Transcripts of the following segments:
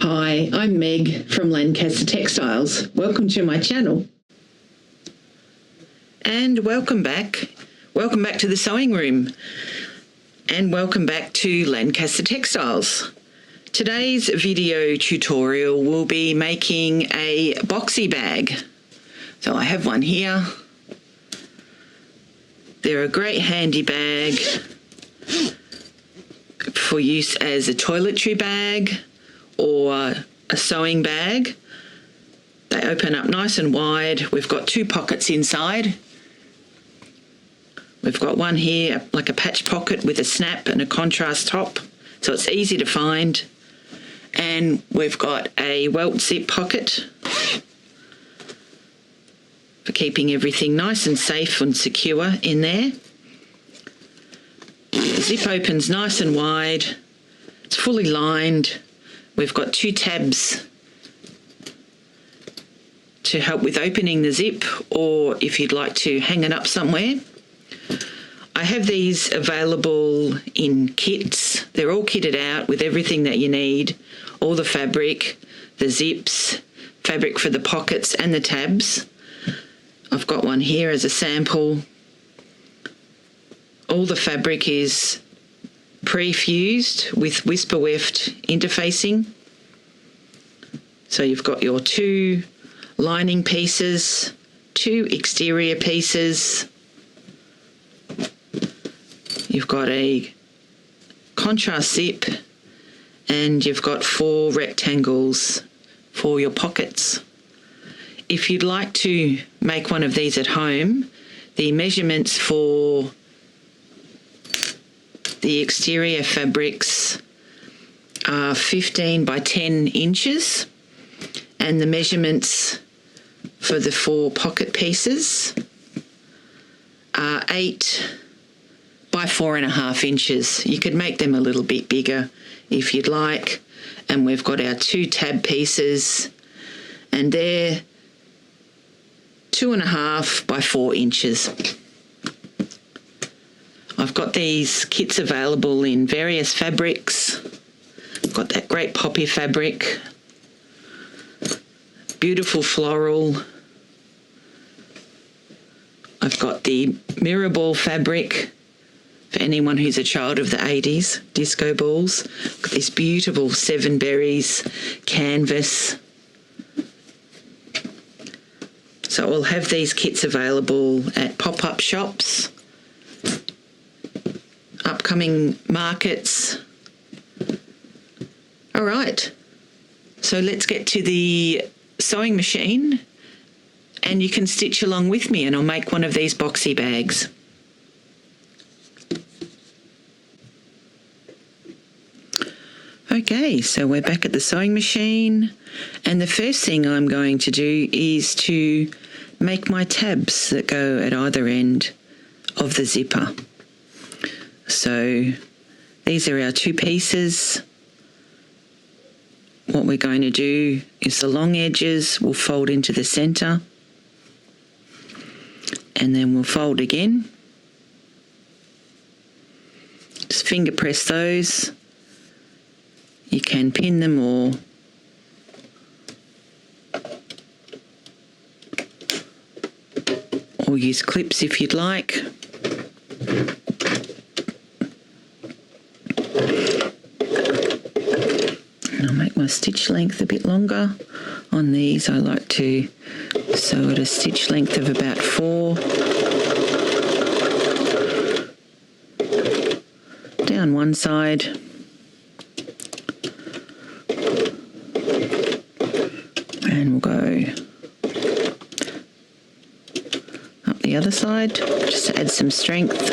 Hi, I'm Meg from Lancaster Textiles. Welcome to my channel. And welcome back. Welcome back to the sewing room. And welcome back to Lancaster Textiles. Today's video tutorial will be making a boxy bag. So I have one here. They're a great handy bag for use as a toiletry bag or a sewing bag. They open up nice and wide. We've got two pockets inside. We've got one here, like a patch pocket with a snap and a contrast top, so it's easy to find. And we've got a welt zip pocket for keeping everything nice and safe and secure in there. The zip opens nice and wide. It's fully lined. We've got two tabs to help with opening the zip, or if you'd like to hang it up somewhere. I have these available in kits. They're all kitted out with everything that you need, all the fabric, the zips, fabric for the pockets and the tabs. I've got one here as a sample. All the fabric is pre-fused with whisper weft interfacing. So you've got your two lining pieces, two exterior pieces. You've got a contrast zip, and you've got 4 rectangles for your pockets. If you'd like to make one of these at home, the measurements for the exterior fabrics are 15 by 10 inches, and the measurements for the 4 pocket pieces are 8 by 4.5 inches. You could make them a little bit bigger if you'd like. And we've got our 2 tab pieces, and they're 2.5 by 4 inches. I've got these kits available in various fabrics. I've got that great poppy fabric, beautiful floral. I've got the mirror ball fabric for anyone who's a child of the 80s, disco balls. I've got this beautiful 7 berries canvas. So I'll have these kits available at pop-up shops, upcoming markets. All right, so let's get to the sewing machine, and you can stitch along with me, and I'll make one of these boxy bags. Okay, so we're back at the sewing machine, and the first thing I'm going to do is to make my tabs that go at either end of the zipper. So these are our 2 pieces. What we're going to do is the long edges will fold into the centre, and then we'll fold again. Just finger press those. You can pin them or use clips if you'd like. And I'll make my stitch length a bit longer. On these I like to sew at a stitch length of about 4. Down one side. And we'll go up the other side, just to add some strength.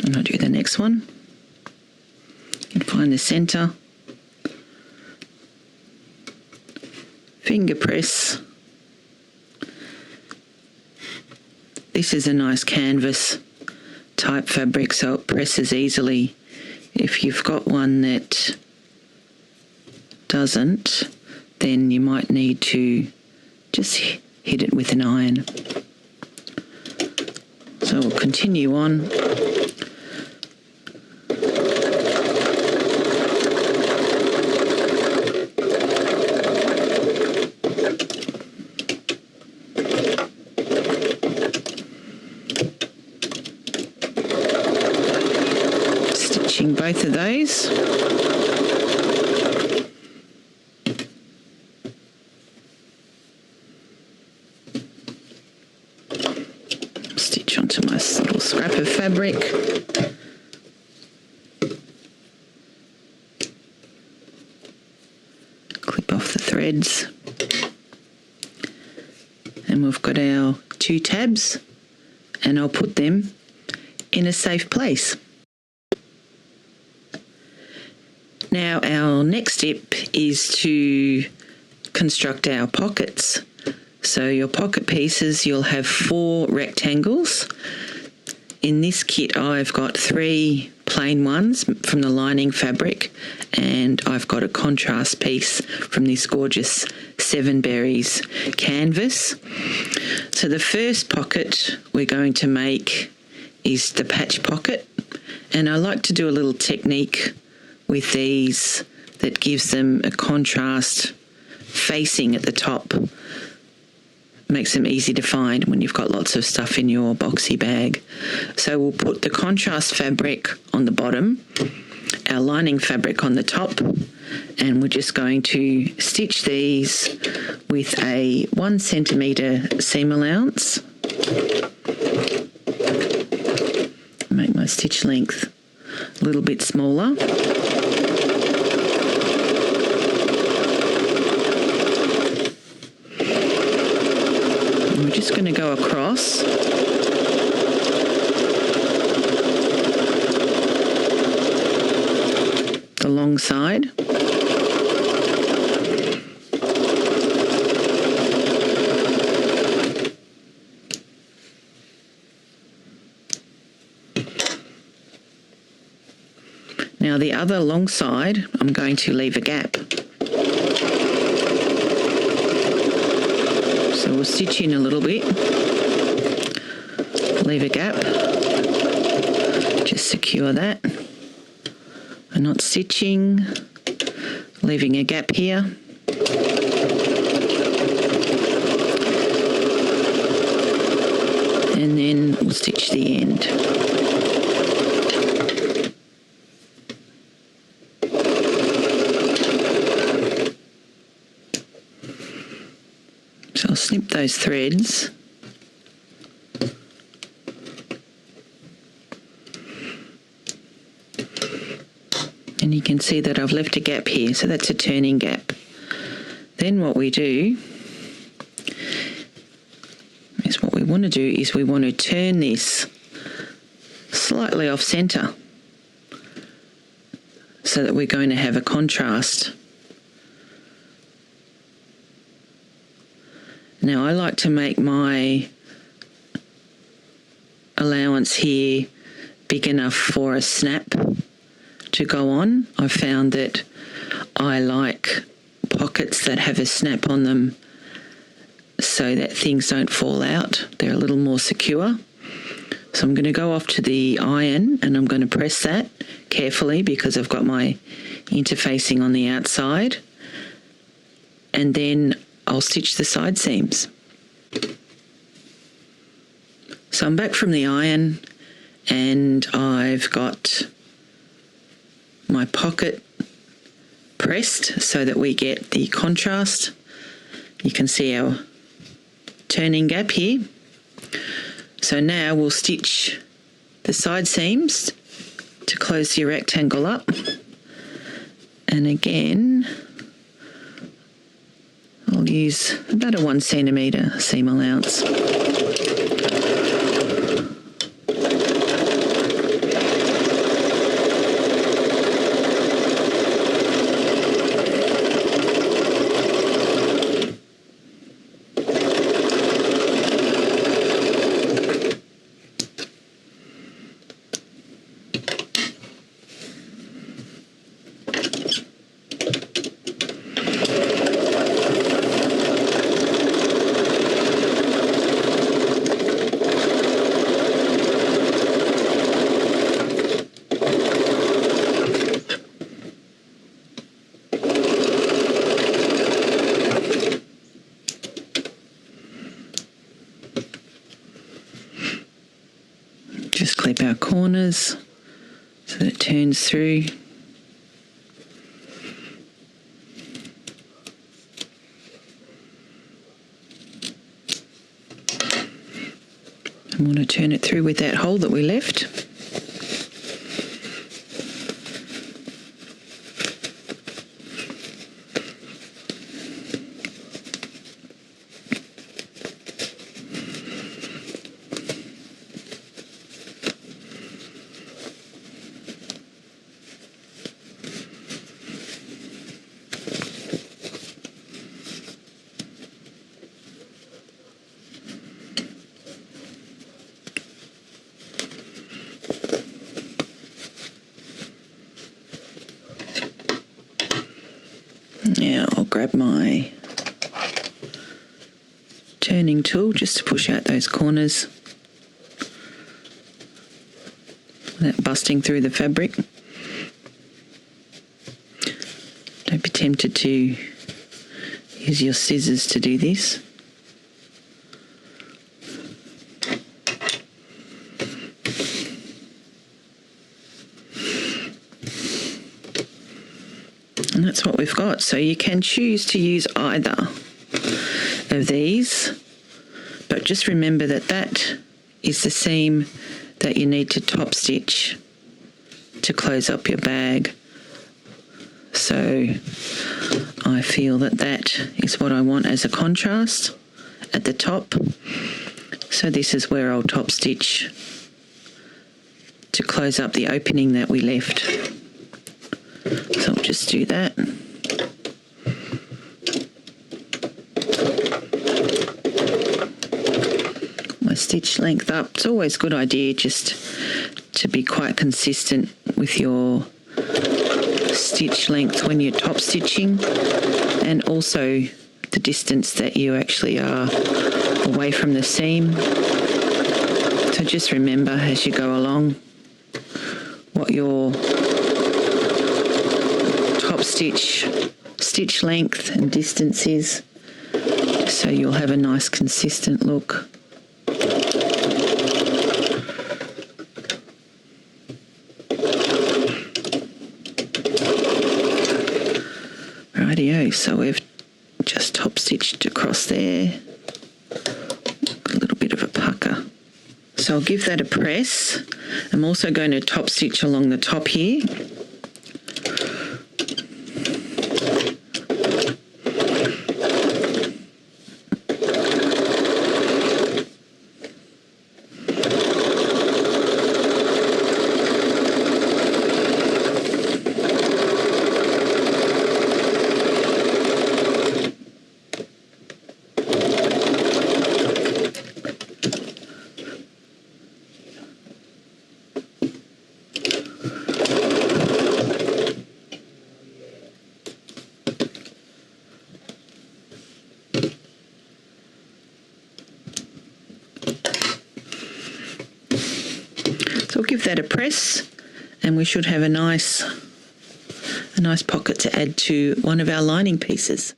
And I'll do the next one. And find the centre. Finger press. This is a nice canvas type fabric, so it presses easily. If you've got one that doesn't, then you might need to just hit it with an iron. So we'll continue on. stitching both of those. Stitch onto my little scrap of fabric. Clip off the threads. And we've got our 2 tabs, and I'll put them in a safe place. Now our next step is to construct our pockets. So your pocket pieces, you'll have 4 rectangles. In this kit I've got 3 plain ones from the lining fabric, and I've got a contrast piece from this gorgeous 7 Berries canvas. So the first pocket we're going to make is the patch pocket, and I like to do a little technique with these that gives them a contrast facing at the top. Makes them easy to find when you've got lots of stuff in your boxy bag. So we'll put the contrast fabric on the bottom, our lining fabric on the top, and we're just going to stitch these with a 1 centimetre seam allowance. Make my stitch length a little bit smaller. And we're just going to go across the long side. Now the other long side, I'm going to leave a gap. So we'll stitch in a little bit, leave a gap, just secure that. I'm not stitching, leaving a gap here. And then we'll stitch the end. So I'll snip those threads. And you can see that I've left a gap here, so that's a turning gap. Then what we do is we want to turn this slightly off centre so that we're going to have a contrast. Now I like to make my allowance here big enough for a snap to go on. I found that I like pockets that have a snap on them so that things don't fall out. They're a little more secure. So I'm going to go off to the iron and I'm going to press that carefully because I've got my interfacing on the outside, and then I'll stitch the side seams. So I'm back from the iron and I've got my pocket pressed so that we get the contrast. You can see our turning gap here. So now we'll stitch the side seams to close your rectangle up. And again, I'll use about a 1 centimetre seam allowance. Just clip our corners so that it turns through. I want to turn it through with that hole that we left. Now I'll grab my turning tool just to push out those corners without busting through the fabric. Don't be tempted to use your scissors to do this. And that's what we've got. So you can choose to use either of these, but just remember that that is the seam that you need to top stitch to close up your bag. So I feel that that is what I want as a contrast at the top. So this is where I'll top stitch to close up the opening that we left. So I'll just do that. My stitch length up. It's always a good idea just to be quite consistent with your stitch length when you're top stitching, and also the distance that you actually are away from the seam. So just remember as you go along what your top stitch length and distance is, so you'll have a nice consistent look. Rightio, so we've just top stitched across there, a little bit of a pucker. So I'll give that a press. I'm also going to top stitch along the top here. So I'll give that a press, and we should have a nice pocket to add to one of our lining pieces.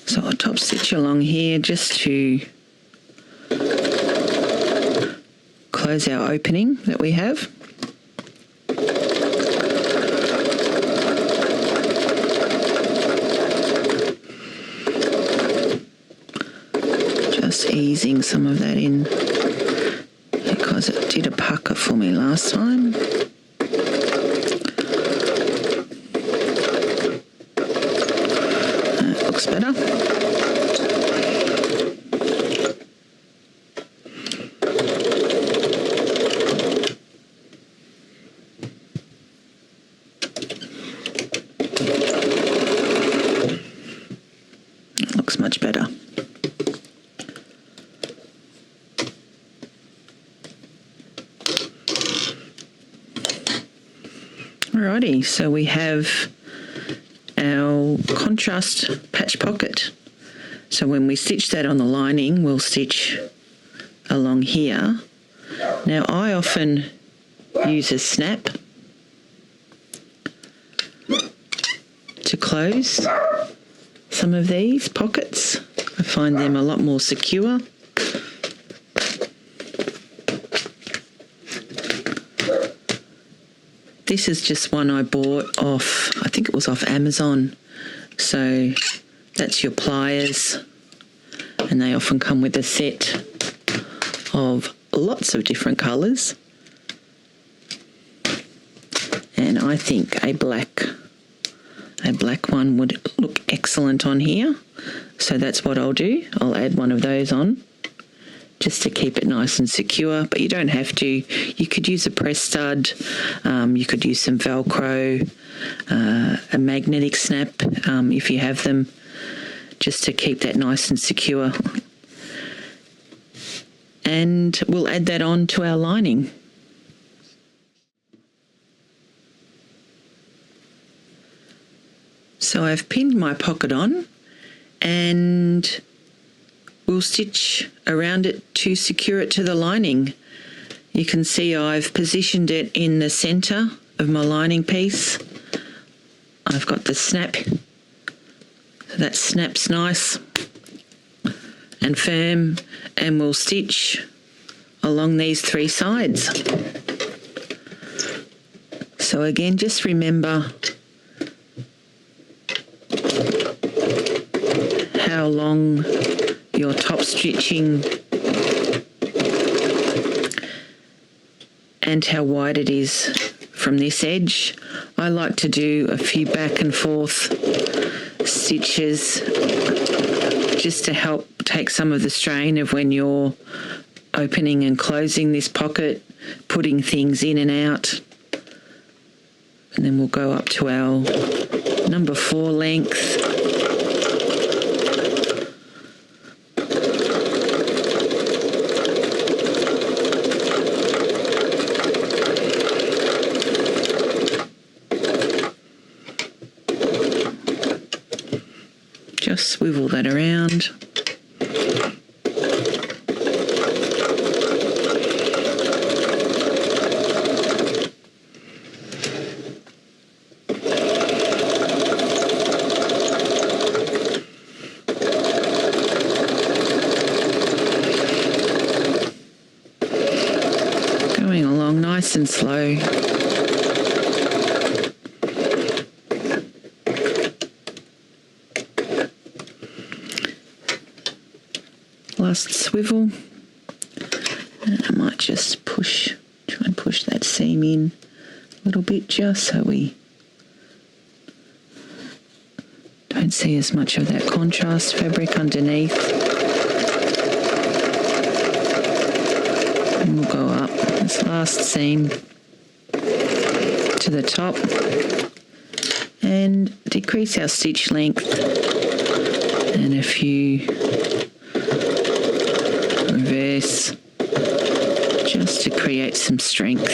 So I'll top stitch along here just to close our opening that we have. Just easing some of that in because it did a pucker for me last time. That looks better. That looks much better. Alrighty, so we have our contrast patch pocket. So when we stitch that on the lining, we'll stitch along here. Now I often use a snap to close close some of these pockets. I find them a lot more secure. This is just one I bought off, I think it was off Amazon. So that's your pliers, and they often come with a set of lots of different colours. And I think a black one would look excellent on here. So that's what I'll do. I'll add one of those on just to keep it nice and secure, but you don't have to. You could use a press stud, you could use some Velcro, a magnetic snap if you have them, just to keep that nice and secure. And we'll add that on to our lining. So I've pinned my pocket on, and we'll stitch around it to secure it to the lining. You can see I've positioned it in the centre of my lining piece. I've got the snap, so that snaps nice and firm, and we'll stitch along these three sides. So again, just remember how long your top stitching and how wide it is from this edge. I like to do a few back and forth stitches just to help take some of the strain of when you're opening and closing this pocket, putting things in and out. And then we'll go up to our number 4 length. Just swivel that around. Going along nice and slow. Last swivel, and I might just try and push that seam in a little bit just so we don't see as much of that contrast fabric underneath. And we'll go up this last seam to the top and decrease our stitch length and a few reverse just to create some strength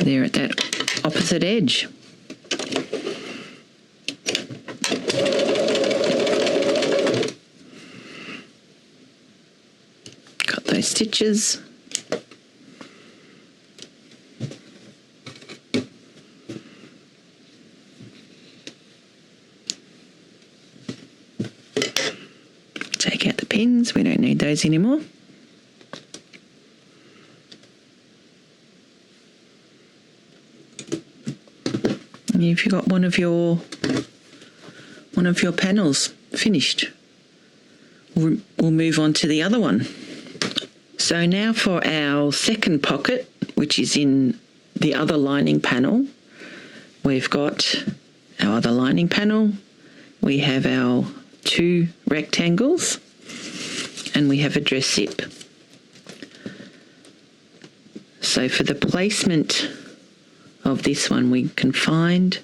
there at that opposite edge. Got those stitches. Take out the pins, we don't need those anymore. And you've got one of your panels finished. We'll move on to the other one. So now for our second pocket, which is in the other lining panel, we've got our other lining panel, we have our 2 rectangles, and we have a dress zip. So for the placement of this one, we can find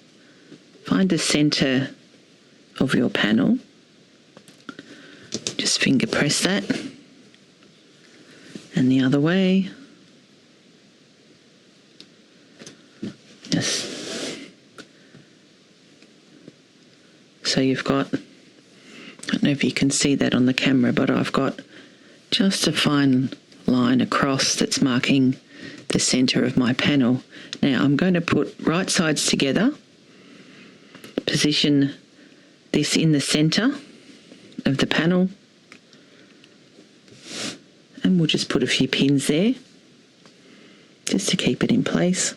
the centre of your panel. Just finger press that, and the other way. Just so you've got, I don't know if you can see that on the camera, but I've got just a fine line across that's marking the centre of my panel. Now I'm going to put right sides together position this in the centre of the panel, and we'll just put a few pins there just to keep it in place.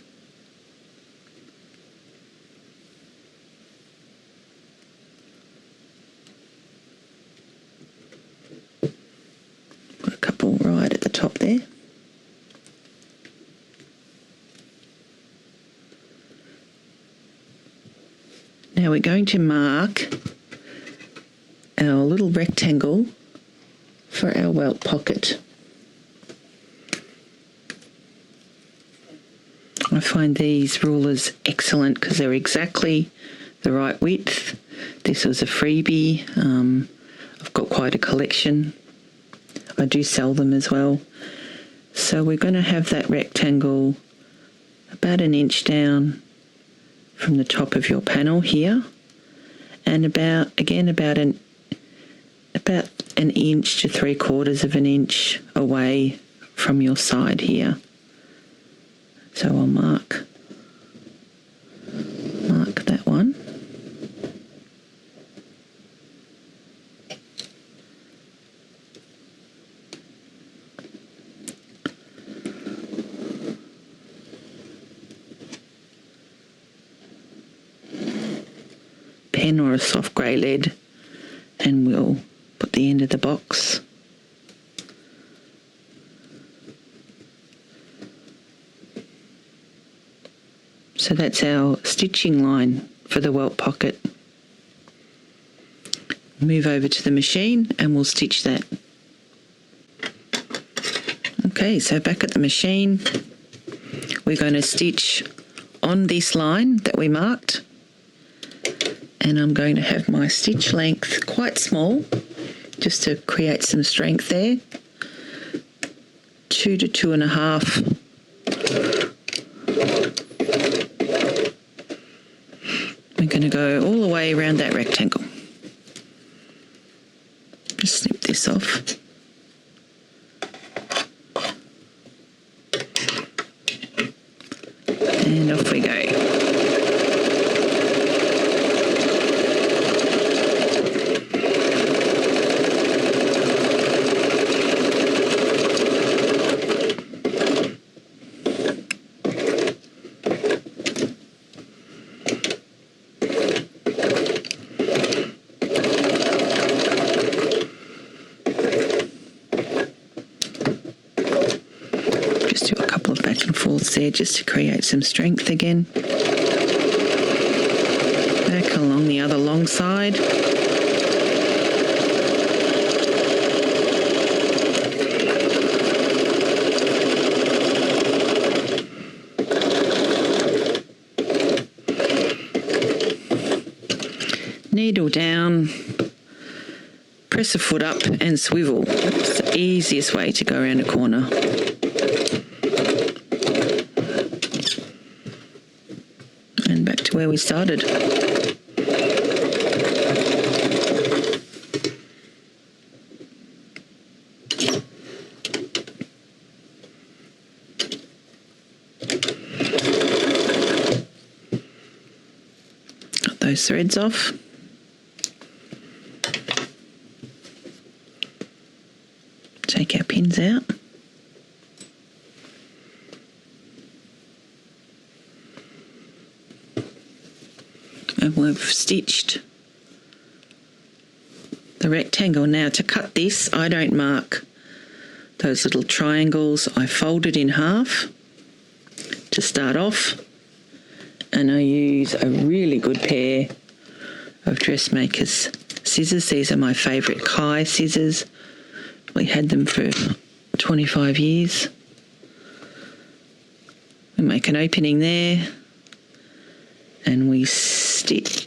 Put a couple right at the top there. Now we're going to mark our little rectangle for our welt pocket. I find these rulers excellent because they're exactly the right width. This was a freebie. I've got quite a collection. I do sell them as well. So we're going to have that rectangle about an inch down from the top of your panel here, and about an inch to 3/4 of an inch away from your side here. So I'll mark that one. Pen or a soft grey lead, and we'll put the end of the box. So that's our stitching line for the welt pocket. Move over to the machine and we'll stitch that. Okay, so back at the machine, we're going to stitch on this line that we marked, and I'm going to have my stitch length quite small just to create some strength there. 2 to 2.5. We're going to go all the way around that rectangle. Just snip this off. And off we go. There just to create some strength again. Back along the other long side. Needle down, press a foot up and swivel. It's the easiest way to go around a corner. And back to where we started. Got those threads off. Take our pins out. And we've stitched the rectangle. Now to cut this, I don't mark those little triangles. I fold it in half to start off, and I use a really good pair of dressmaker's scissors. These are my favourite Kai scissors. We had them for 25 years. We make an opening there and we stitch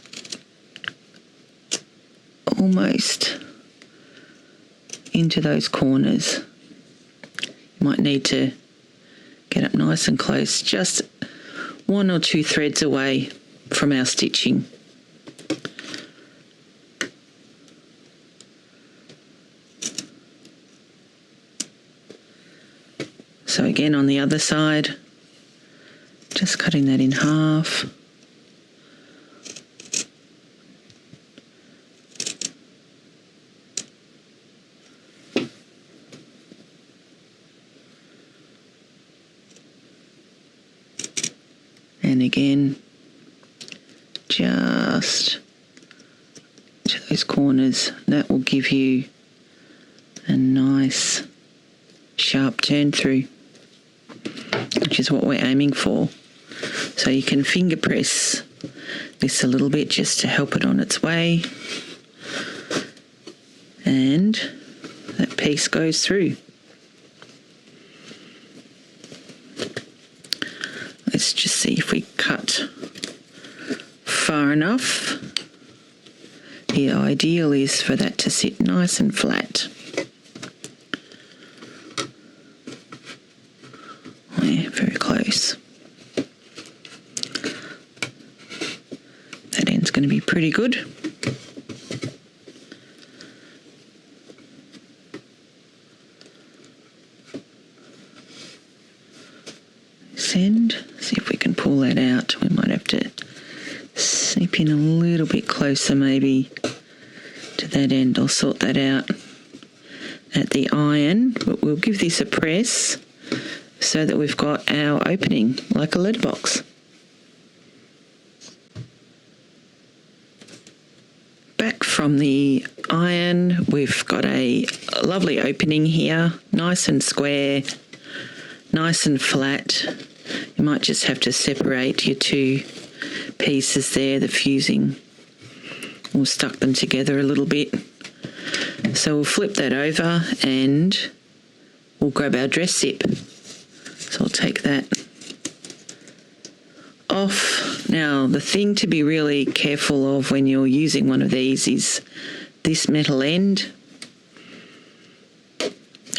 almost into those corners. You might need to get up nice and close, just 1 or 2 threads away from our stitching. So again on the other side, just cutting that in half. And again, just to those corners. That will give you a nice sharp turn through, which is what we're aiming for. So you can finger press this a little bit just to help it on its way. And that piece goes through. Let's just see if we cut far enough. The ideal is for that to sit nice and flat. Yeah, very close. That end's going to be pretty good. This end, see if we can pull that out. We might have to snip in a little bit closer maybe to that end. I'll sort that out at the iron, but we'll give this a press so that we've got our opening like a letterbox. Back from the iron, we've got a lovely opening here, nice and square, nice and flat. You might just have to separate your two pieces there, the fusing. We'll stuck them together a little bit. So we'll flip that over and we'll grab our dress zip. So I'll take that off. Now, the thing to be really careful of when you're using one of these is this metal end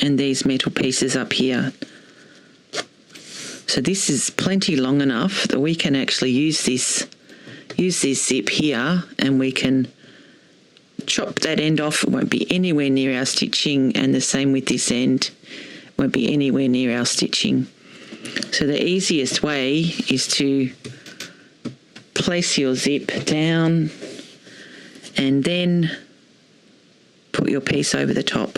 and these metal pieces up here. So this is plenty long enough that we can actually use this zip here, and we can chop that end off. It won't be anywhere near our stitching, and the same with this end. It won't be anywhere near our stitching. So the easiest way is to place your zip down and then put your piece over the top.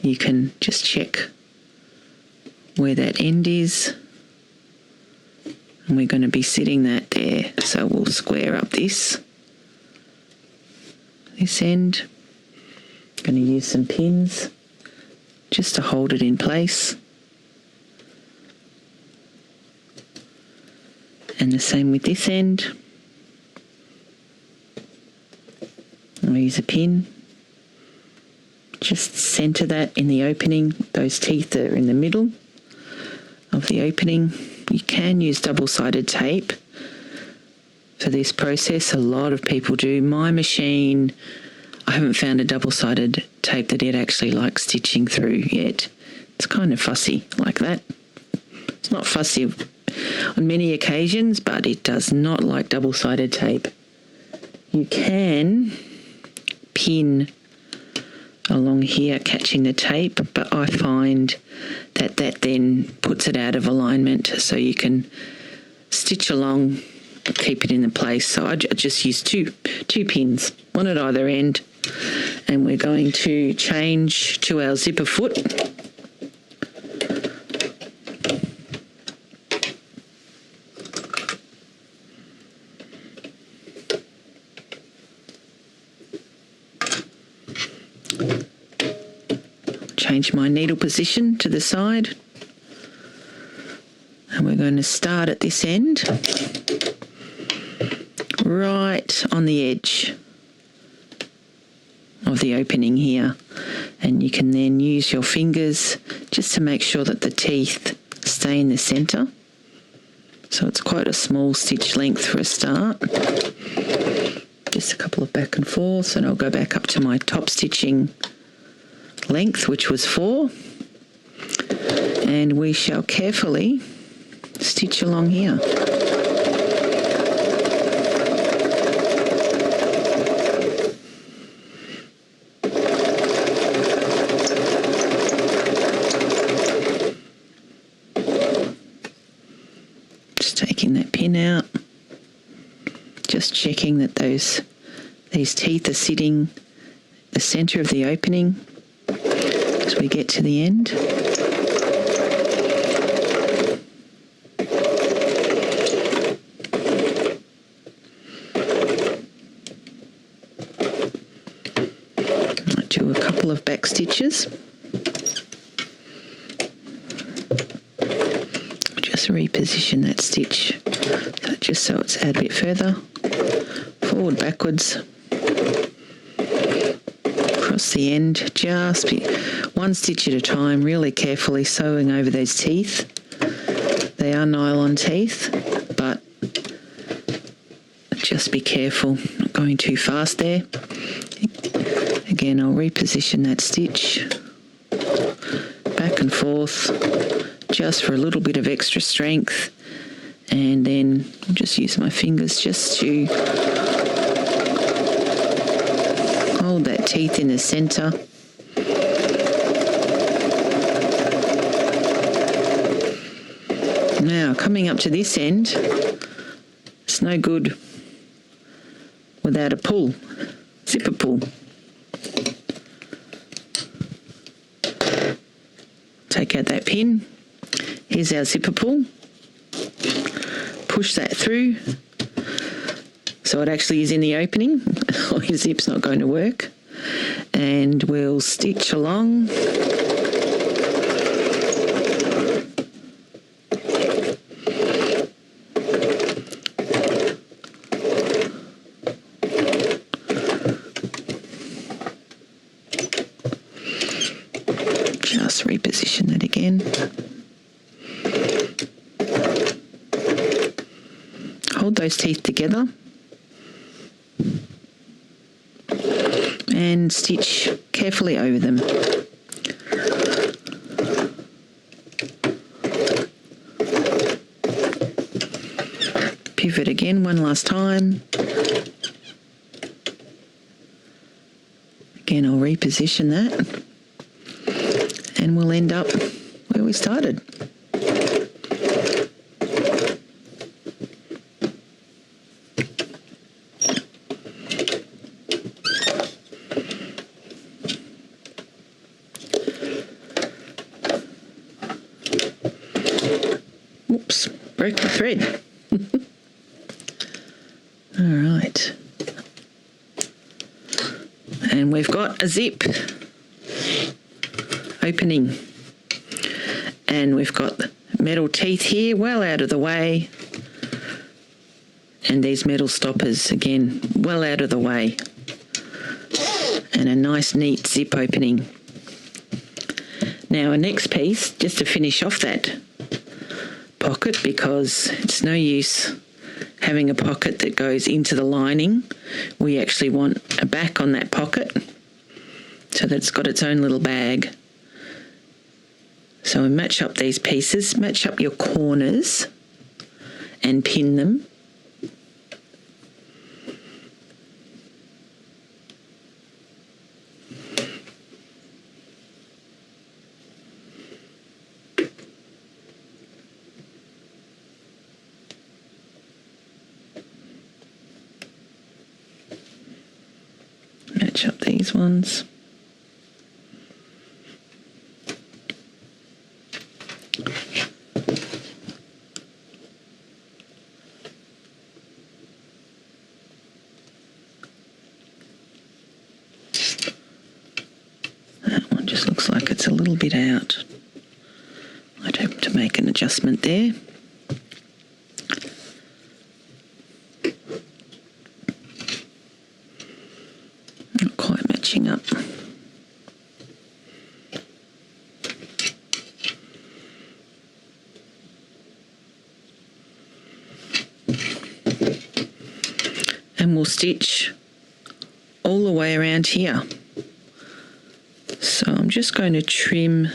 You can just check where that end is, and we're going to be sitting that there. So we'll square up this end. Going to use some pins just to hold it in place. And the same with this end. I'll use a pin. Just centre that in the opening. Those teeth are in the middle of the opening. You can use double-sided tape for this process. A lot of people do. My machine, I haven't found a double-sided tape that it actually likes stitching through yet. It's kind of fussy like that. It's not fussy on many occasions, but it does not like double-sided tape. You can pin along here catching the tape, but I find that then puts it out of alignment, so you can stitch along, keep it in the place. So I just use two pins, one at either end, and we're going to change to our zipper foot. Change my needle position to the side, and we're going to start at this end, right on the edge of the opening here, and you can then use your fingers just to make sure that the teeth stay in the centre. So it's quite a small stitch length for a start. Just a couple of back and forths, and I'll go back up to my top stitching length, which was 4, and we shall carefully stitch along here. Just taking that pin out, just checking that these teeth are sitting the centre of the opening as we get to the end. back stitches. Just reposition that stitch just so it's out a bit further, forward, backwards, across the end, just one stitch at a time, really carefully sewing over those teeth. They are nylon teeth, but just be careful, not going too fast there. Again, I'll reposition that stitch back and forth just for a little bit of extra strength, and then I'll just use my fingers just to hold that teeth in the centre. Now, coming up to this end, it's no good without a pull, zipper pull. Take out that pin. Here's our zipper pull. Push that through so it actually is in the opening or your zip's not going to work. And we'll stitch along. Just reposition that again. Hold those teeth together and stitch carefully over them. Pivot again one last time. Again, I'll reposition that. And we'll end up where we started. Oops, broke the thread. All right. And we've got a zip opening, and we've got metal teeth here well out of the way, and these metal stoppers again well out of the way, and a nice neat zip opening. Now our next piece, just to finish off that pocket, because it's no use having a pocket that goes into the lining, we actually want a back on that pocket so that it's got its own little bag. So we match up these pieces, match up your corners and pin them. Match up these ones. Just looks like it's a little bit out. I'd hope to make an adjustment there. Not quite matching up. And we'll stitch all the way around here. So I'm just going to trim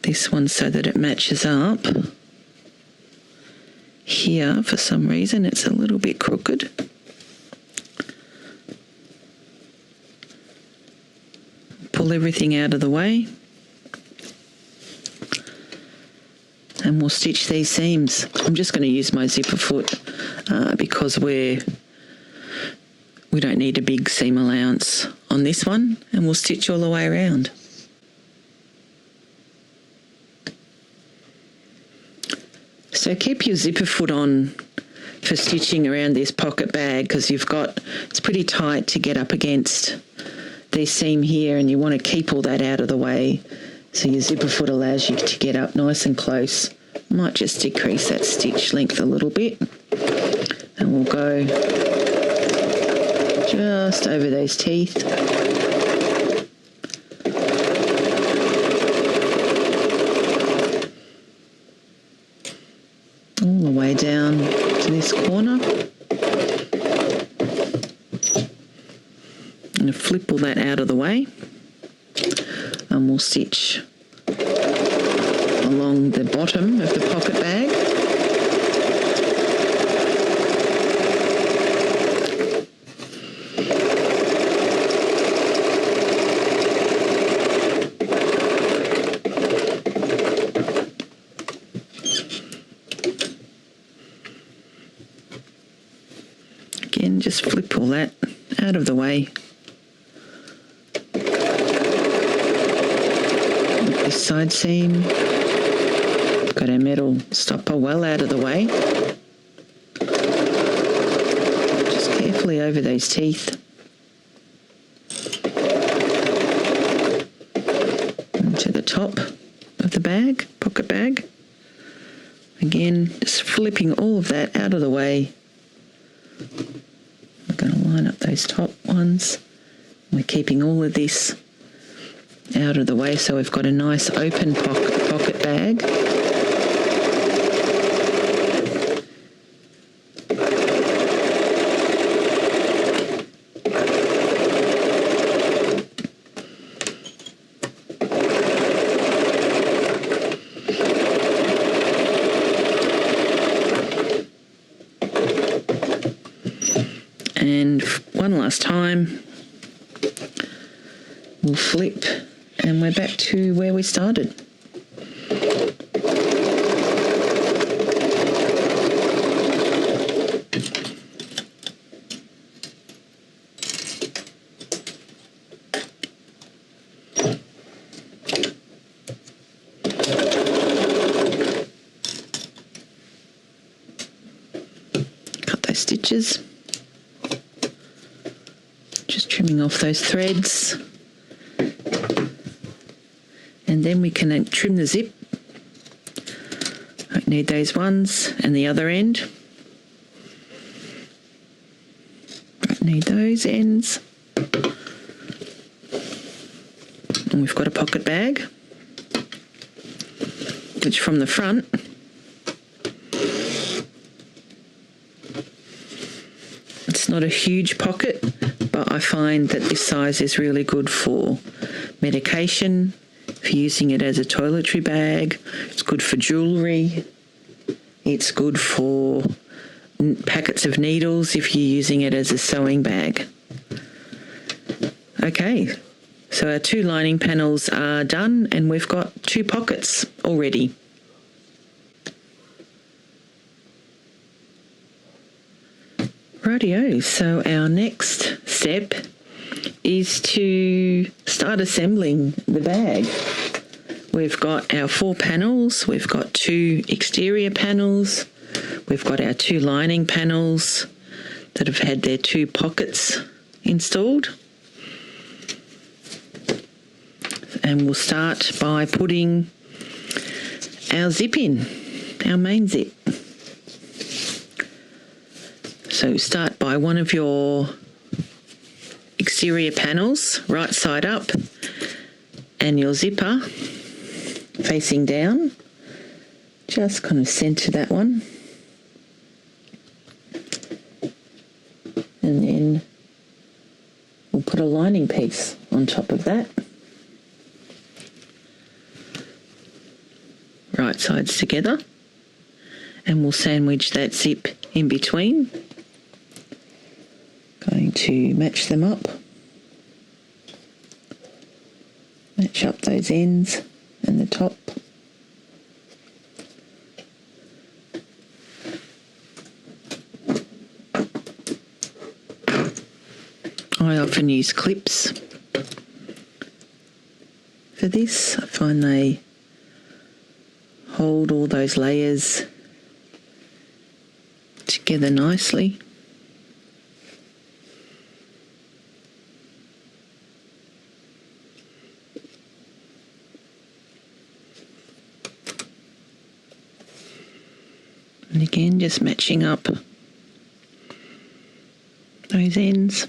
this one so that it matches up. Here, for some reason, it's a little bit crooked. Pull everything out of the way. And we'll stitch these seams. I'm just going to use my zipper foot because we don't need a big seam allowance on this one, and we'll stitch all the way around. So keep your zipper foot on for stitching around this pocket bag, because it's pretty tight to get up against the seam here, and you want to keep all that out of the way. So your zipper foot allows you to get up nice and close. Might just decrease that stitch length a little bit. And we'll go just over those teeth. All the way down to this corner. And flip all that out of the way. And we'll stitch along the bottom of the pocket bag. Again, just flip all that out of the way. This side seam. Got our metal stopper well out of the way. Just carefully over those teeth. And to the top of the bag, pocket bag. Again, just flipping all of that out of the way. We're going to line up those top ones. We're keeping all of this out of the way so we've got a nice open pocket bag. And one last time, we'll flip and we're back to where we started. Cut those stitches. Just trimming off those threads. And then we can trim the zip. Don't need those ones, and the other end. Don't need those ends. And we've got a pocket bag, which from the front it's not a huge pocket, but I find that this size is really good for medication, for using it as a toiletry bag. It's good for jewellery. It's good for packets of needles if you're using it as a sewing bag. Okay, so our two lining panels are done and we've got two pockets already. Rightio, so our next step is to start assembling the bag. We've got our 4 panels, we've got 2 exterior panels, we've got our 2 lining panels that have had their 2 pockets installed. And we'll start by putting our zip in, our main zip. So start by one of your exterior panels, right side up, and your zipper facing down. Just kind of centre that one. And then we'll put a lining piece on top of that. Right sides together. And we'll sandwich that zip in between. Going to match them up. Match up those ends and the top. I often use clips for this. I find they hold all those layers together nicely. Just matching up those ends.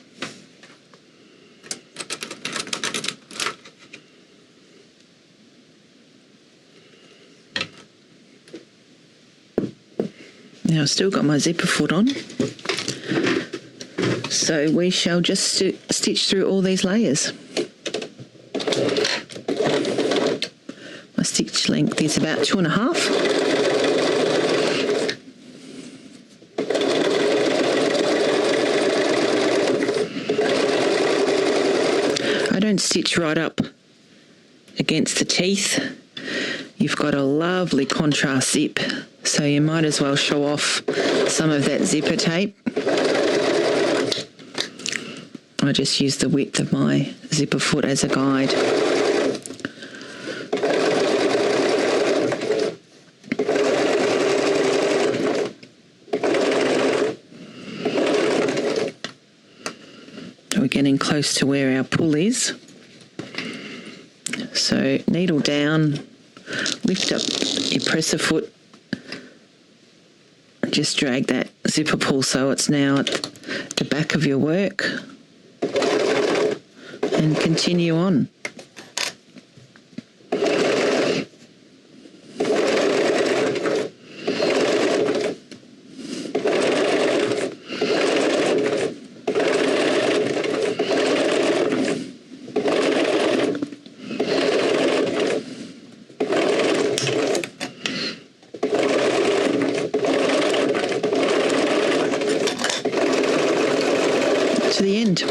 Now I've still got my zipper foot on, so we shall just stitch through all these layers. My stitch length is about 2.5. I don't stitch right up against the teeth. You've got a lovely contrast zip, so you might as well show off some of that zipper tape. I just use the width of my zipper foot as a guide. We're getting close to where our pull is. So needle down, lift up your presser foot, just drag that zipper pull so it's now at the back of your work, and continue on. To the end.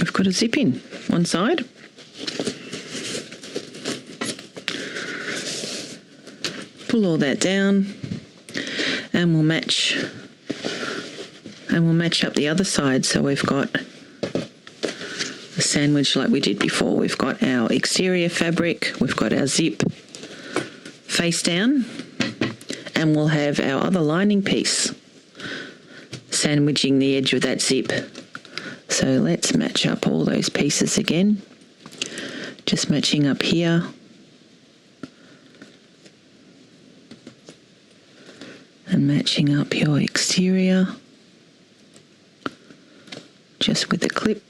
I've got a zip in one side. Pull all that down, and we'll match up the other side. So we've got a sandwich like we did before. We've got our exterior fabric, we've got our zip face down, and we'll have our other lining piece sandwiching the edge of that zip. So let's match up all those pieces again. Just matching up here. And matching up your exterior just with the clip.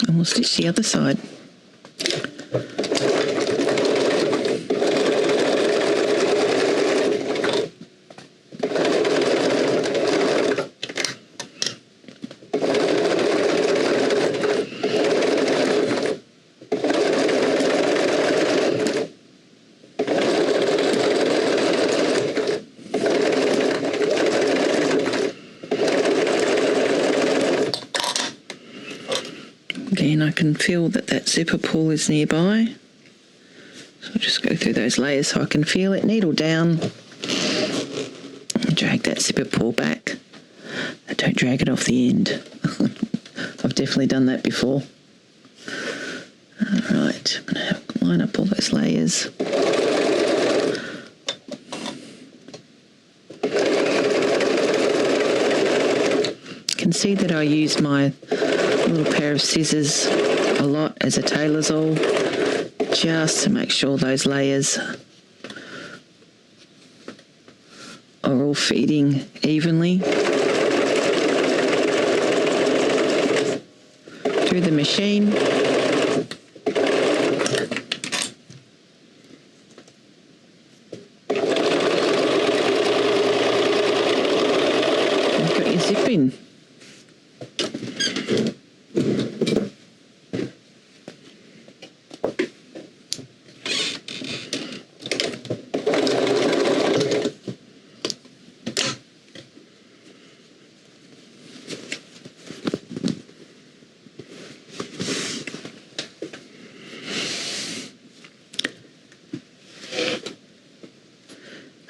And we'll stitch the other side. Again, I can feel that zipper pull is nearby. So I'll just go through those layers so I can feel it. Needle down, and drag that zipper pull back. Don't drag it off the end. I've definitely done that before. Alright, I'm going to line up all those layers. You can see that I use my little pair of scissors a lot as a tailor's awl, just to make sure those layers are all feeding evenly through the machine. You've got your zip in.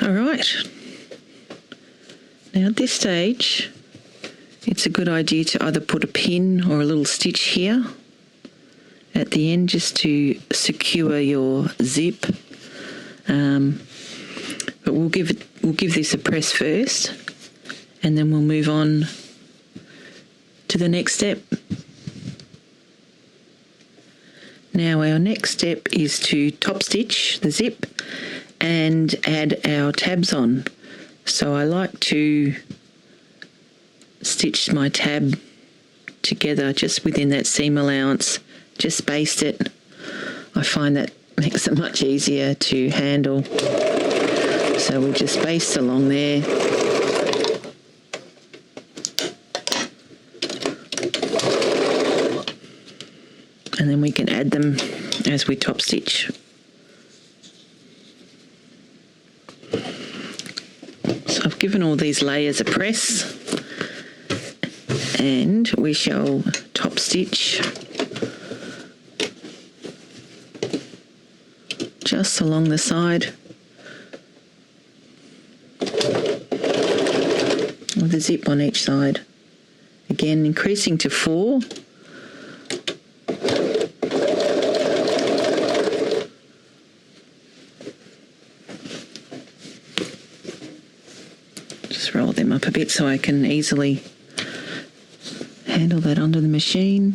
All right. Now at this stage, it's a good idea to either put a pin or a little stitch here at the end just to secure your zip. But we'll give this a press first, and then we'll move on to the next step. Now our next step is to top stitch the zip and add our tabs on. So I like to stitch my tab together just within that seam allowance, just baste it. I find that makes it much easier to handle. So we'll just baste along there. And then we can add them as we top stitch. So I've given all these layers a press, and we shall top stitch just along the side with the zip on each side. Again, increasing to 4. Just roll them up a bit so I can easily handle that onto the machine.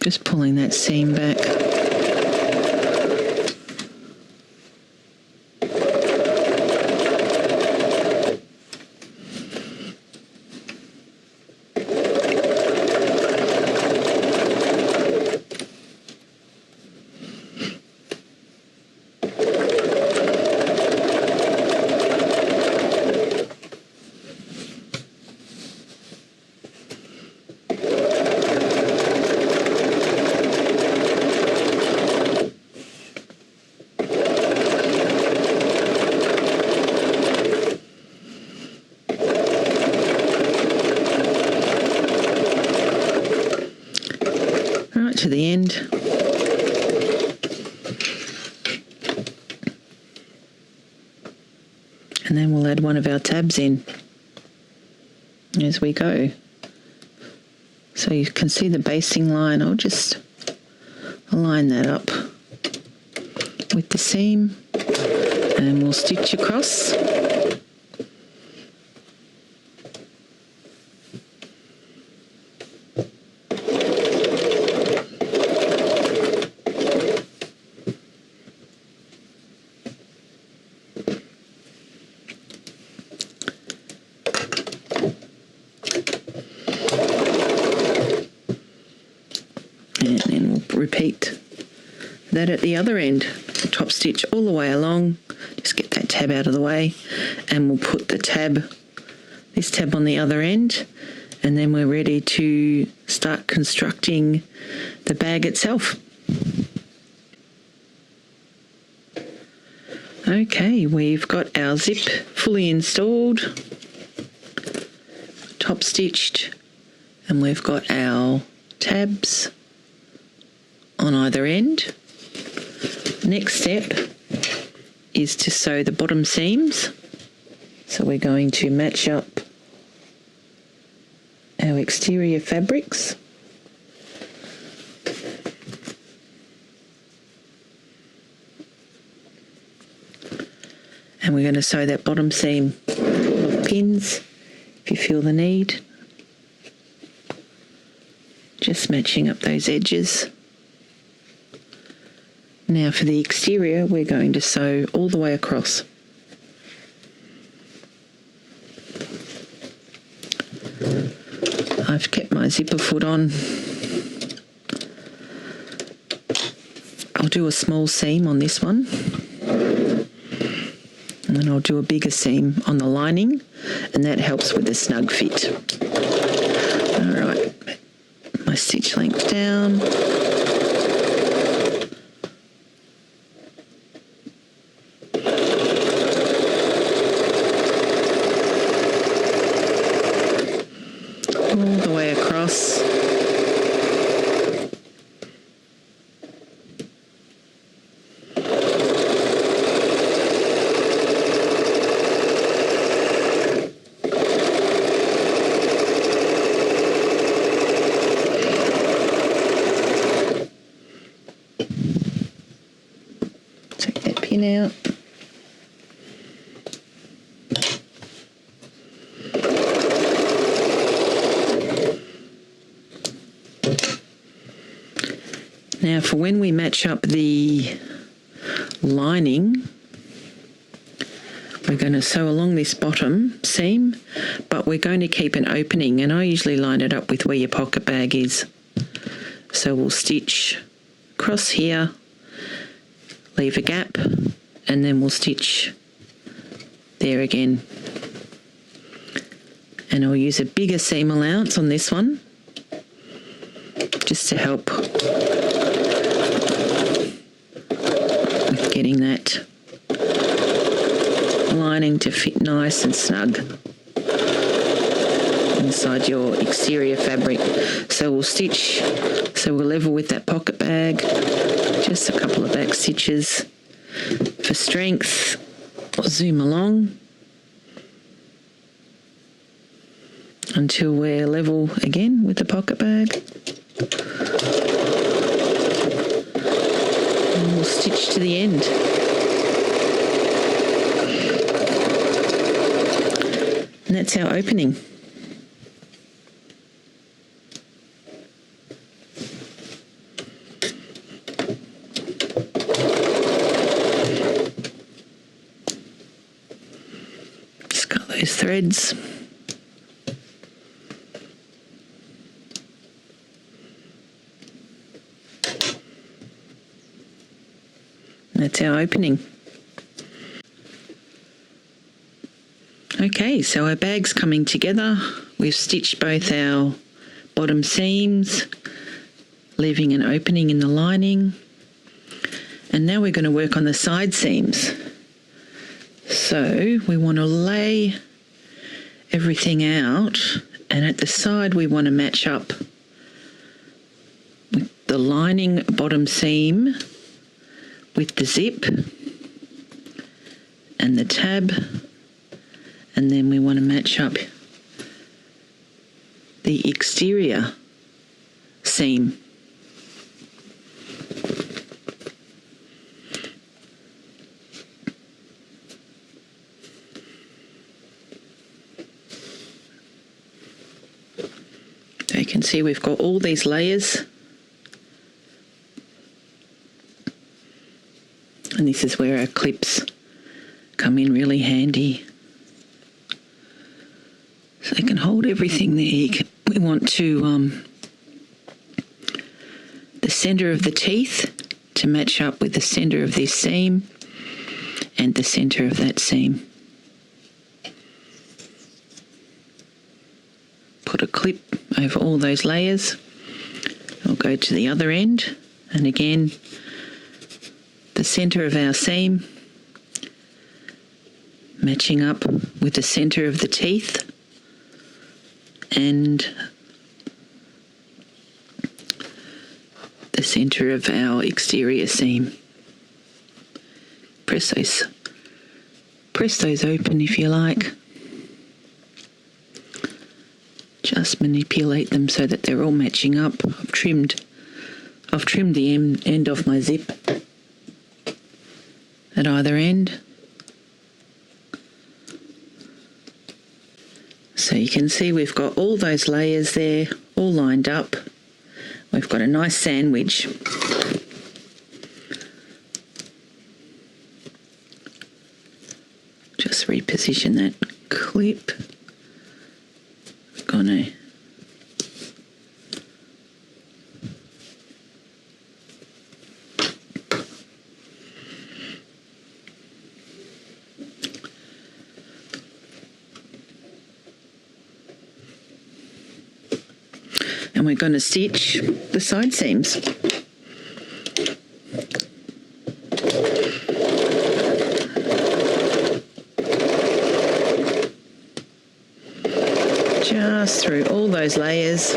Just pulling that seam back. To the end. And then we'll add one of our tabs in as we go. So you can see the basting line. I'll just align that up with the seam and we'll stitch across. And then we'll repeat that at the other end. We'll top stitch all the way along, just get that tab out of the way, and we'll put the tab, this tab on the other end, and then we're ready to start constructing the bag itself. Okay, we've got our zip fully installed, top stitched, and we've got our tabs on either end. Next step is to sew the bottom seams. So we're going to match up our exterior fabrics. And we're going to sew that bottom seam with pins if you feel the need. Just matching up those edges. Now for the exterior, we're going to sew all the way across. I've kept my zipper foot on. I'll do a small seam on this one. And then I'll do a bigger seam on the lining, and that helps with the snug fit. All right, my stitch length down. All the way across. now. Now for when we match up the lining, we're going to sew along this bottom seam, but we're going to keep an opening, and I usually line it up with where your pocket bag is. So we'll stitch across here, leave a gap, and then we'll stitch there again. And I'll use a bigger seam allowance on this one, just to help with getting that lining to fit nice and snug inside your exterior fabric. So we'll stitch, so we'll level with that pocket bag, just a couple of back stitches for strength. I'll zoom along until we're level again with the pocket bag. And we'll stitch to the end. And that's our opening. Just cut those threads. That's our opening. Okay, so our bag's coming together. We've stitched both our bottom seams, leaving an opening in the lining. And now we're going to work on the side seams. So we want to lay everything out, and at the side we want to match up with the lining bottom seam with the zip and the tab, and then we want to match up the exterior seam. So you can see we've got all these layers, and this is where our clips come in really handy. So they can hold everything there. We want to the centre of the teeth to match up with the centre of this seam and the centre of that seam. Put a clip over all those layers. I'll go to the other end, and again the centre of our seam matching up with the centre of the teeth and the centre of our exterior seam. Press those open if you like. Just manipulate them so that they're all matching up. I've trimmed the end of my zip at either end. So you can see we've got all those layers there, all lined up. We've got a nice sandwich. Just reposition that clip. Gonna and we're going to stitch the side seams. Just through all those layers.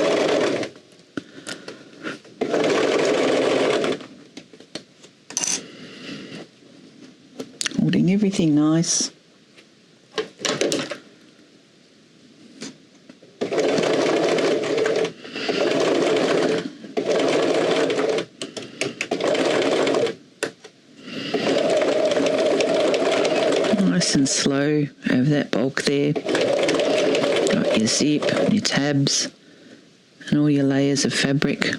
Holding everything nice. and slow over that bulk there. Got your zip, your tabs, and all your layers of fabric.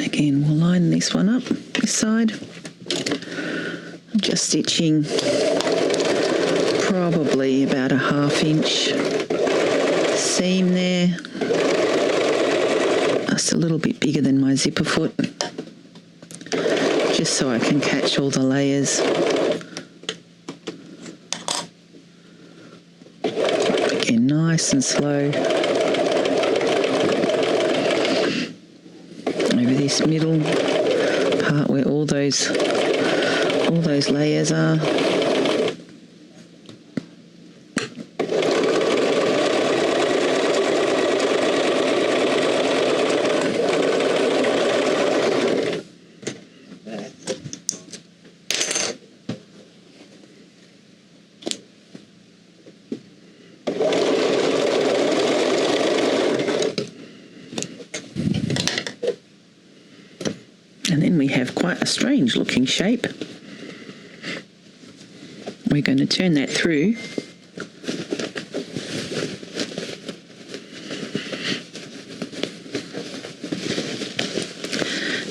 Again, we'll line this one up, this side. I'm just stitching probably about a 1/2 inch seam there. Just a little bit bigger than my zipper foot, just so I can catch all the layers. Again, nice and slow. Over this middle part where all those layers are. And then we have quite a strange looking shape. We're going to turn that through.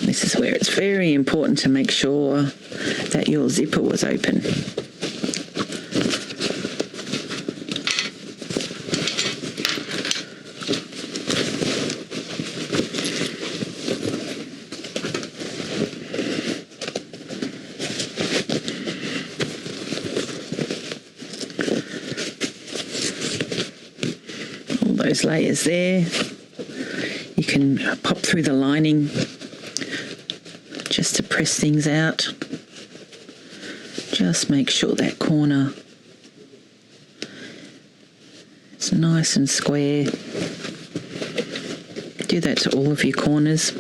This is where it's very important to make sure that your zipper was open. Those layers there, you can pop through the lining just to press things out. Just make sure that corner is nice and square. Do that to all of your corners.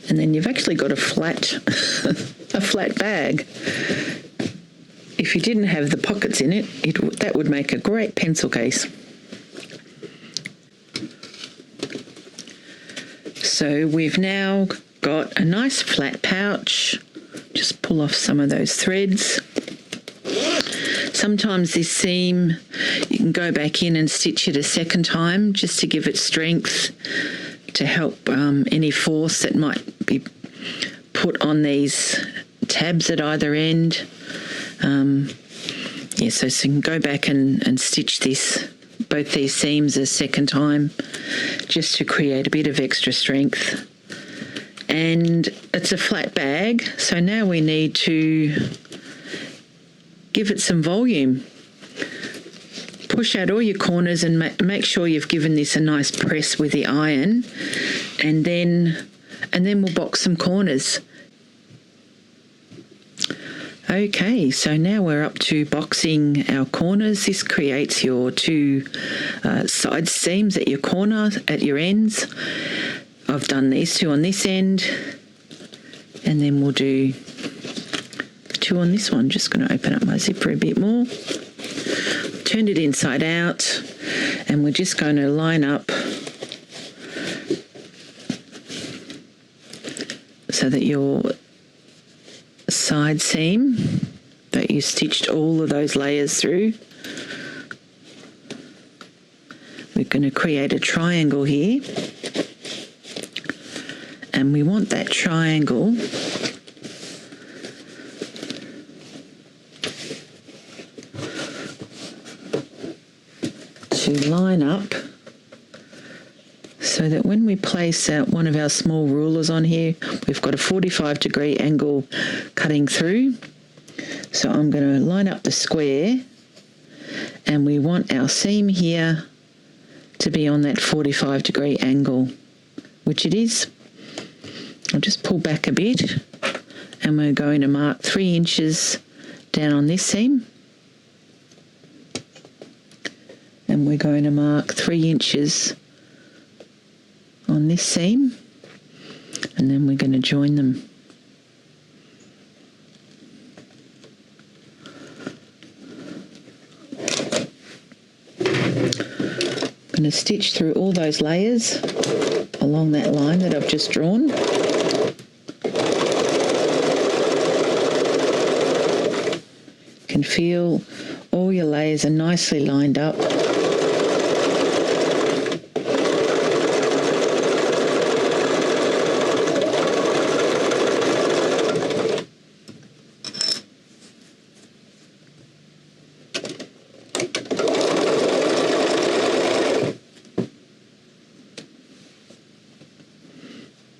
And then you've actually got a flat bag. If you didn't have the pockets in it, that would make a great pencil case. So we've now got a nice flat pouch. Just pull off some of those threads. Sometimes this seam, you can go back in and stitch it a second time just to give it strength, to help any force that might be put on these tabs at either end. So you can go back and stitch both these seams a second time just to create a bit of extra strength. And it's a flat bag, so now we need to give it some volume. Push out all your corners and make sure you've given this a nice press with the iron, and then we'll box some corners. Okay, so now we're up to boxing our corners. This creates your two side seams at your corner, at your ends. I've done these two on this end, and then we'll do two on this one. Just going to open up my zipper a bit more. Turned it inside out, and we're just going to line up so that your side seam that you stitched all of those layers through, we're going to create a triangle here, and we want that triangle to line up so that when we place one of our small rulers on here, we've got a 45-degree angle cutting through. So I'm going to line up the square, and we want our seam here to be on that 45-degree angle, which it is. I'll just pull back a bit, and we're going to mark 3 inches down on this seam, and we're going to mark 3 inches on this seam, and then we're going to join them. I'm going to stitch through all those layers along that line that I've just drawn. You can feel all your layers are nicely lined up.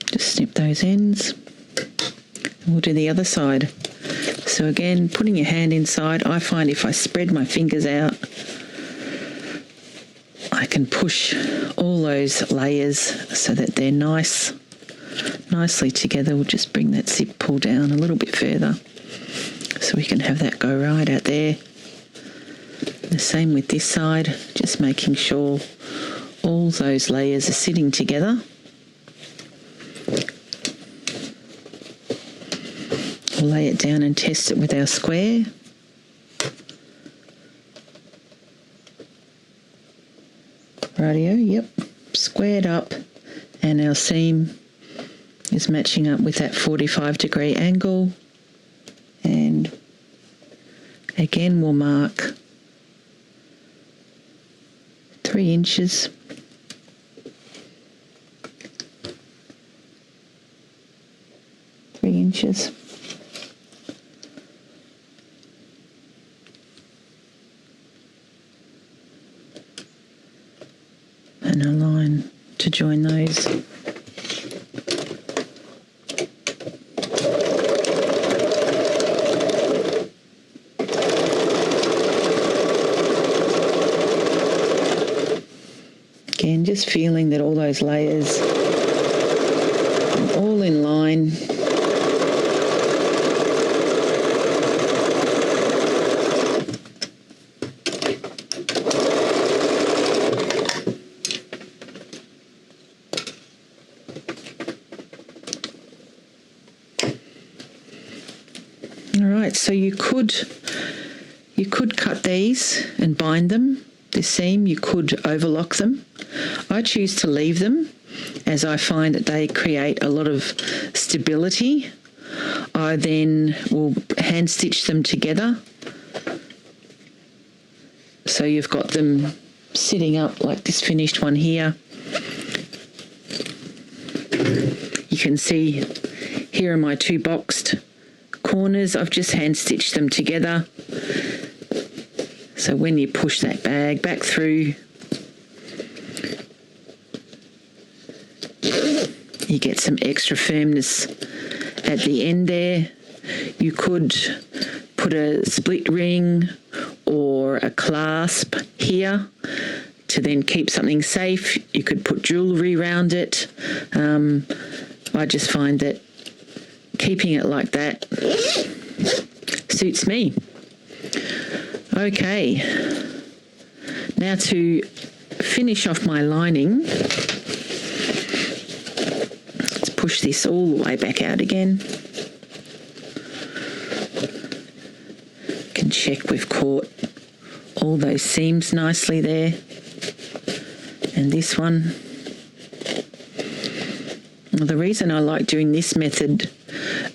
Just snip those ends, and we'll do the other side. So again, putting your hand inside, I find if I spread my fingers out, I can push all those layers so that they're nicely together. We'll just bring that zip pull down a little bit further so we can have that go right out there. The same with this side, just making sure all those layers are sitting together. We'll lay it down and test it with our square. Rightio, yep, squared up, and our seam is matching up with that 45-degree angle. And again, we'll mark 3 inches. And a line to join those. Again, just feeling that all those layers are all in line. Alright, so you could cut these and bind them, this seam. You could overlock them. I choose to leave them, as I find that they create a lot of stability. I then will hand stitch them together, so you've got them sitting up like this finished one here. You can see here are my 2 boxed corners. I've just hand stitched them together, so when you push that bag back through, you get some extra firmness at the end there. You could put a split ring or a clasp here to then keep something safe. You could put jewellery around it. I just find that keeping it like that suits me. Okay, now to finish off my lining, let's push this all the way back out again. Can check we've caught all those seams nicely there. And this one. Well, the reason I like doing this method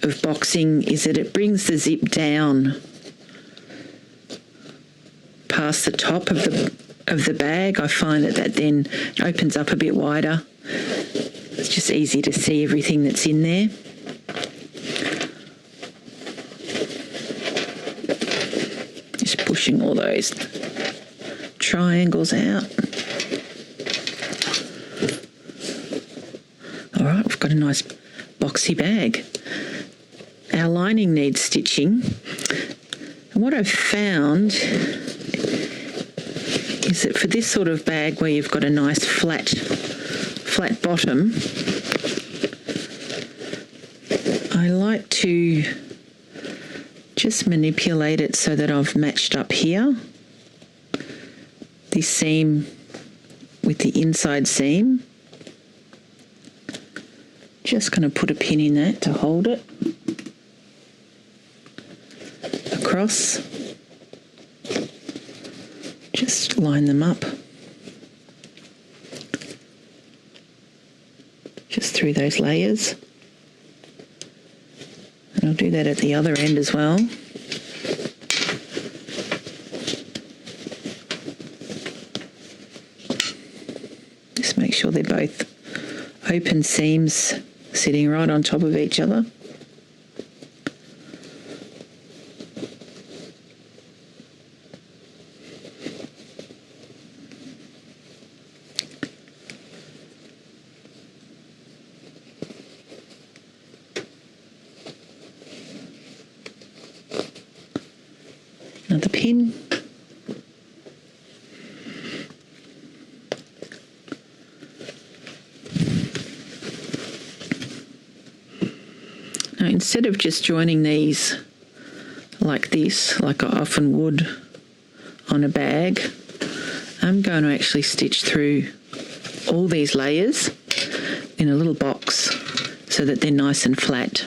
of boxing is that it brings the zip down past the top of the bag. I find that then opens up a bit wider. It's just easy to see everything that's in there. Just pushing all those triangles out. got a nice boxy bag. Our lining needs stitching. And what I've found is that for this sort of bag where you've got a nice flat bottom, I like to just manipulate it so that I've matched up here this seam with the inside seam. Just going to put a pin in that to hold it across. Just line them up just through those layers. And I'll do that at the other end as well. Just make sure they're both open seams sitting right on top of each other. Another pin. Now, instead of just joining these like this, like I often would on a bag, I'm going to actually stitch through all these layers in a little box so that they're nice and flat.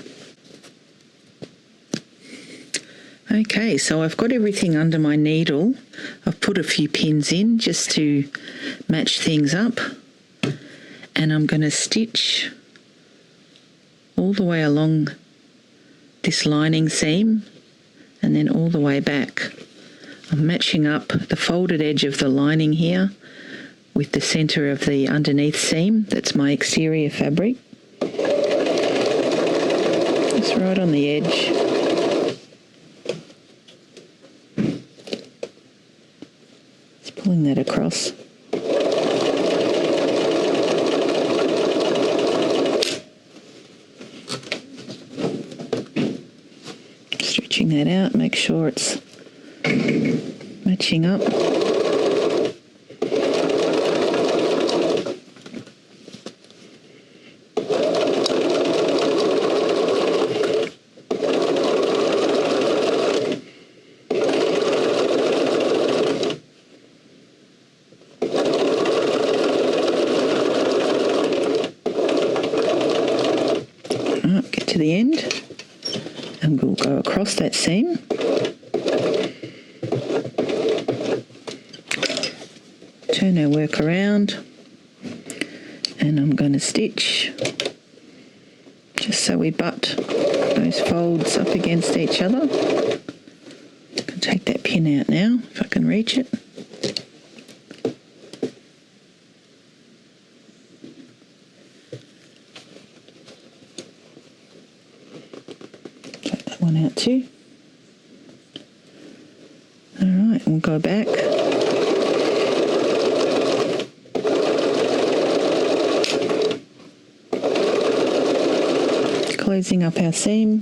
Okay, so I've got everything under my needle. I've put a few pins in just to match things up, and I'm going to stitch all the way along this lining seam and then all the way back. I'm matching up the folded edge of the lining here with the centre of the underneath seam. That's my exterior fabric. It's right on the edge. Just pulling that across. Stretching that out, make sure it's matching up. Get to the end and we'll go across that seam. Turn our work around and I'm going to stitch just so we butt those folds up against each other. I can take that pin out now if I can reach it. Take that one out too. Alright, we'll go back. Closing up our seam.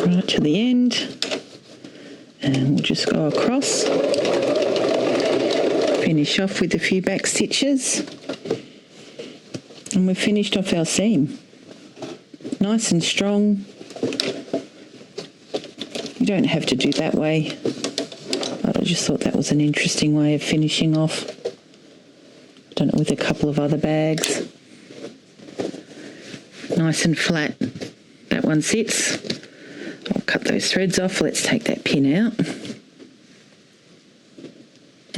Right to the end, and we'll just go across, finish off with a few back stitches, and we've finished off our seam. Nice and strong. You don't have to do that way, but I just thought that was an interesting way of finishing off. I've done it with a couple of other bags. Nice and flat. That one sits. I'll cut those threads off. Let's take that pin out.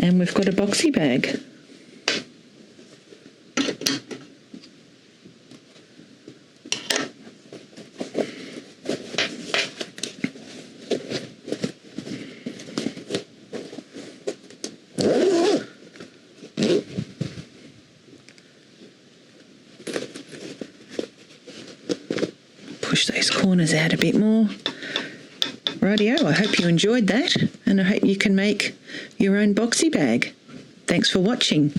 And we've got a boxy bag. push those corners out a bit more. Rightio, I hope you enjoyed that, and I hope you can make your own Boxy bag. Thanks for watching.